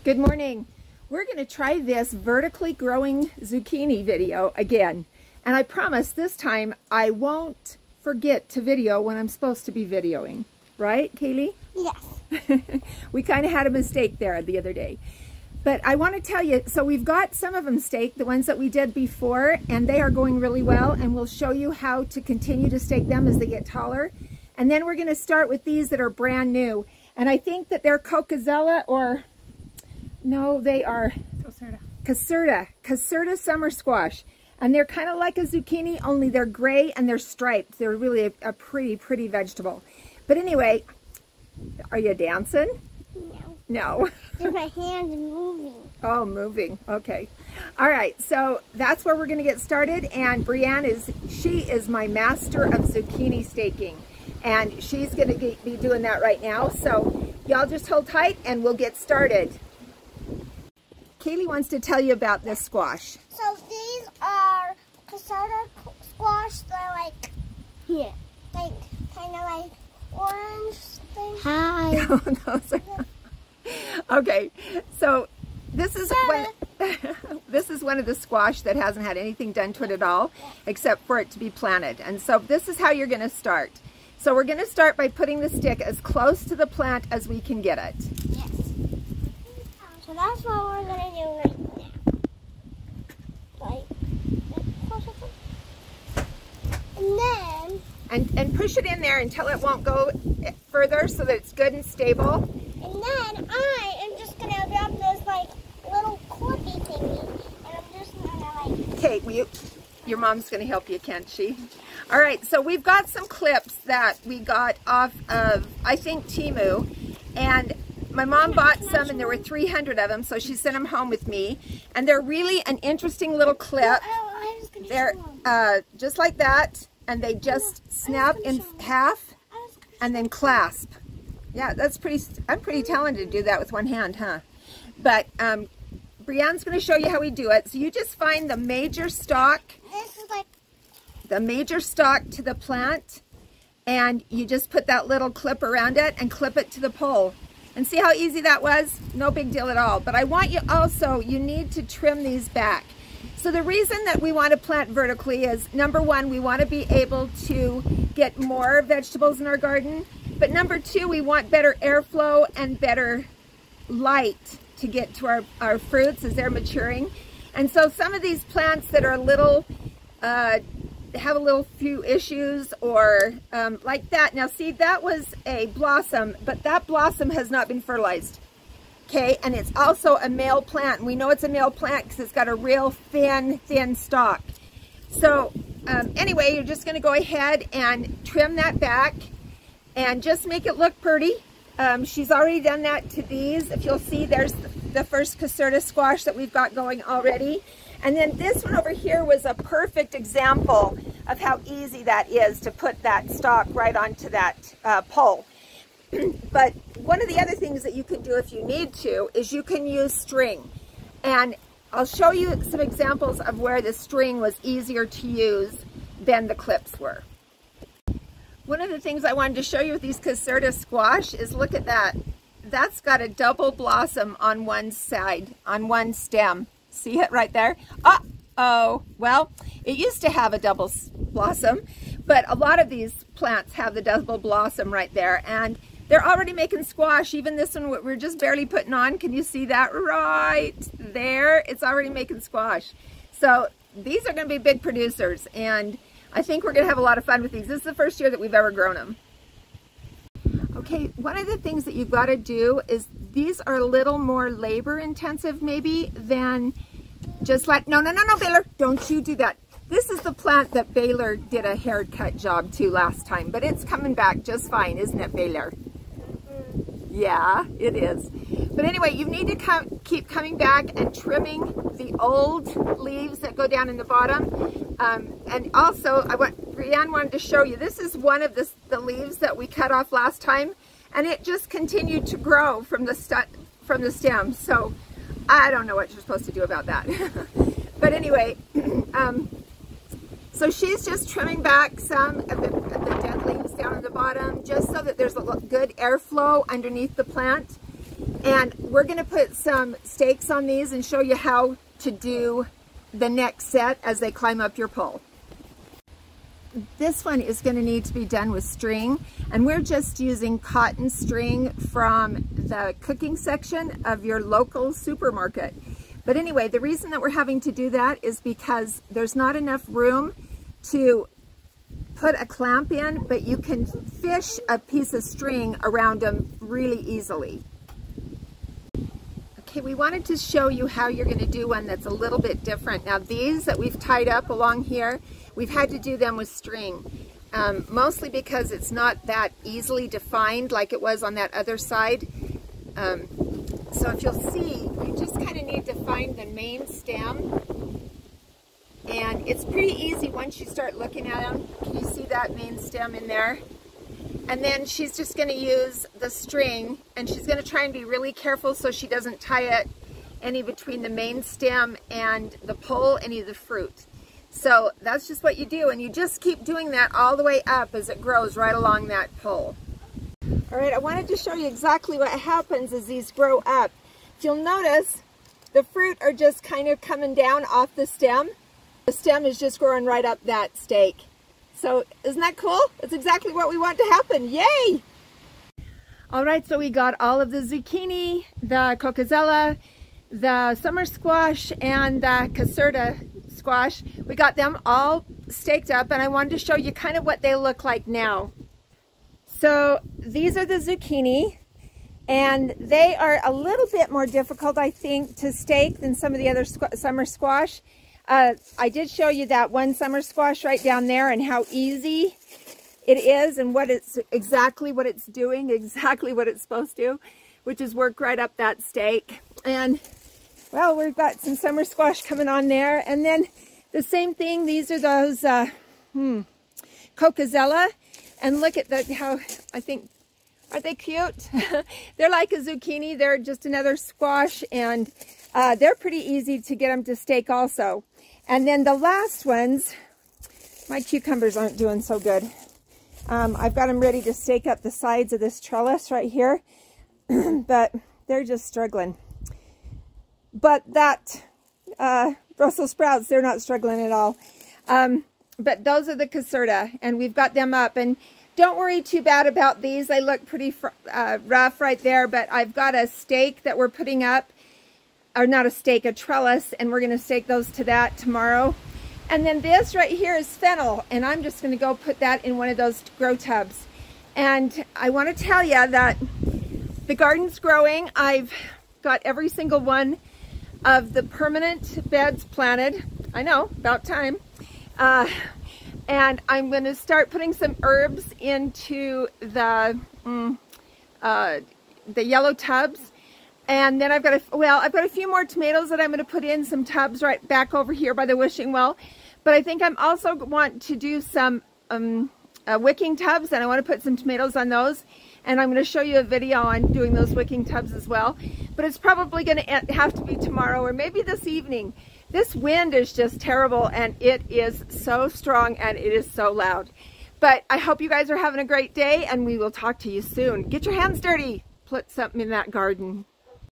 Good morning. We're going to try this vertically growing zucchini video again. And I promise this time I won't forget to video when I'm supposed to be videoing. Right, Kaylee? Yes. We kind of had a mistake there the other day. But I want to tell you, so we've got some of them staked, the ones that we did before, and they are going really well. And we'll show you how to continue to stake them as they get taller. And then we're going to start with these that are brand new. And I think that they're Cocozella or... No, they are Caserta summer squash. And they're kind of like a zucchini, only they're gray and they're striped. They're really a pretty vegetable. But anyway, are you dancing? No. No. My hands moving. Oh, moving. Okay. All right. So that's where we're going to get started. And Brianne she is my master of zucchini staking. And she's going to be doing that right now. So y'all just hold tight and we'll get started. Kaylee wants to tell you about this squash. So these are Caserta squash. They're like here, like kind of like orange thing. Hi. Okay, so this is one of the squash that hasn't had anything done to it at all, except for it to be planted. And so this is how you're going to start. So we're going to start by putting the stick as close to the plant as we can get it. Yes. So that's what we're going to do right now. And then... And push it in there until it won't go further so that it's good and stable. And then I am just going to grab this like little clippy thingy. And I'm just going to like... Okay, your mom's going to help you, can't she? All right, so we've got some clips that we got off of, I think, Temu. And my mom bought some and there were 300 of them, so she sent them home with me. And they're really an interesting little clip. They're just like that, and they just snap in half and then clasp. Yeah, I'm pretty talented to do that with one hand, huh? But Brianne's going to show you how we do it. So you just find the major stalk, the major stalk to the plant, and you just put that little clip around it and clip it to the pole. And see how easy that was? No big deal at all. But I want you also, you need to trim these back. So the reason that we want to plant vertically is, number one, we want to be able to get more vegetables in our garden. But number two, we want better airflow and better light to get to our fruits as they're maturing. And so some of these plants that are a little, have a little few issues or like that. Now see, that was a blossom, but that blossom has not been fertilized. Okay, and it's also a male plant. And we know it's a male plant because it's got a real thin stalk. So anyway, you're just going to go ahead and trim that back and just make it look pretty. She's already done that to these. If you'll see, there's the first Caserta squash that we've got going already. And then this one over here was a perfect example of how easy that is to put that stalk right onto that pole. But one of the other things that you can do if you need to is you can use string. And I'll show you some examples of where the string was easier to use than the clips were. One of the things I wanted to show you with these Caserta squash is, look at that. That's got a double blossom on one side, on one stem. See it right there? Uh-oh. Well, it used to have a double blossom, but a lot of these plants have the double blossom right there. And they're already making squash. Even this one we're just barely putting on. Can you see that right there? It's already making squash. So these are going to be big producers, and I think we're going to have a lot of fun with these. This is the first year that we've ever grown them. Okay, one of the things that you've got to do is, these are a little more labor intensive maybe than just like, no, Baylor, don't you do that. This is the plant that Baylor did a haircut job to last time, but it's coming back just fine, isn't it, Baylor? Yeah, it is. But anyway, you need to keep coming back and trimming the old leaves that go down in the bottom. And also, Brianne wanted to show you, this is one of the leaves that we cut off last time, and it just continued to grow from the stem. So I don't know what you're supposed to do about that. But anyway, so she's just trimming back some of the dead leaves down on the bottom, just so that there's a good airflow underneath the plant. And we're going to put some stakes on these and show you how to do the next set as they climb up your pole. This one is going to need to be done with string, and we're just using cotton string from the cooking section of your local supermarket. But anyway, the reason that we're having to do that is because there's not enough room to put a clamp in, but you can fish a piece of string around them really easily. Okay, we wanted to show you how you're going to do one that's a little bit different. Now these that we've tied up along here, we've had to do them with string, mostly because it's not that easily defined like it was on that other side. So if you'll see, you just kind of need to find the main stem, and it's pretty easy once you start looking at them. Can you see that main stem in there? And then she's just going to use the string, and she's going to try and be really careful so she doesn't tie it any between the main stem and the pole, any of the fruit. So that's just what you do, and you just keep doing that all the way up as it grows right along that pole. All right, I wanted to show you exactly what happens as these grow up. If you'll notice, the fruit are just kind of coming down off the stem. The stem is just growing right up that stake. So isn't that cool? That's exactly what we want to happen. Yay! All right, so we got all of the zucchini, the cocazella, the summer squash, and the caserta squash. We got them all staked up, and I wanted to show you kind of what they look like now. So these are the zucchini, and they are a little bit more difficult, I think, to stake than some of the other summer squash. I did show you that one summer squash right down there and how easy it is, and what it's exactly what it's doing, exactly what it's supposed to, which is work right up that stake. And well, we've got some summer squash coming on there, and then the same thing. These are those cocazella, and look at that, how I think, aren't they cute? They're like a zucchini. They're just another squash, and they're pretty easy to get them to stake also. And then the last ones, my cucumbers aren't doing so good. I've got them ready to stake up the sides of this trellis right here, but they're just struggling. But that Brussels sprouts, they're not struggling at all. But those are the caserta, and we've got them up. And don't worry too bad about these. They look pretty rough right there, but I've got a stake that we're putting up, or not a stake, a trellis, and we're going to stake those to that tomorrow. And then this right here is fennel, and I'm just going to go put that in one of those grow tubs. And I want to tell you that the garden's growing. I've got every single one of the permanent beds planted. I know, about time. And I'm going to start putting some herbs into the yellow tubs. And then I've got a few more tomatoes that I'm going to put in some tubs right back over here by the wishing well. But I think I'm also want to do some wicking tubs, and I want to put some tomatoes on those. And I'm going to show you a video on doing those wicking tubs as well. But it's probably going to have to be tomorrow or maybe this evening. This wind is just terrible, and it is so strong, and it is so loud. But I hope you guys are having a great day, and we will talk to you soon. Get your hands dirty. Put something in that garden.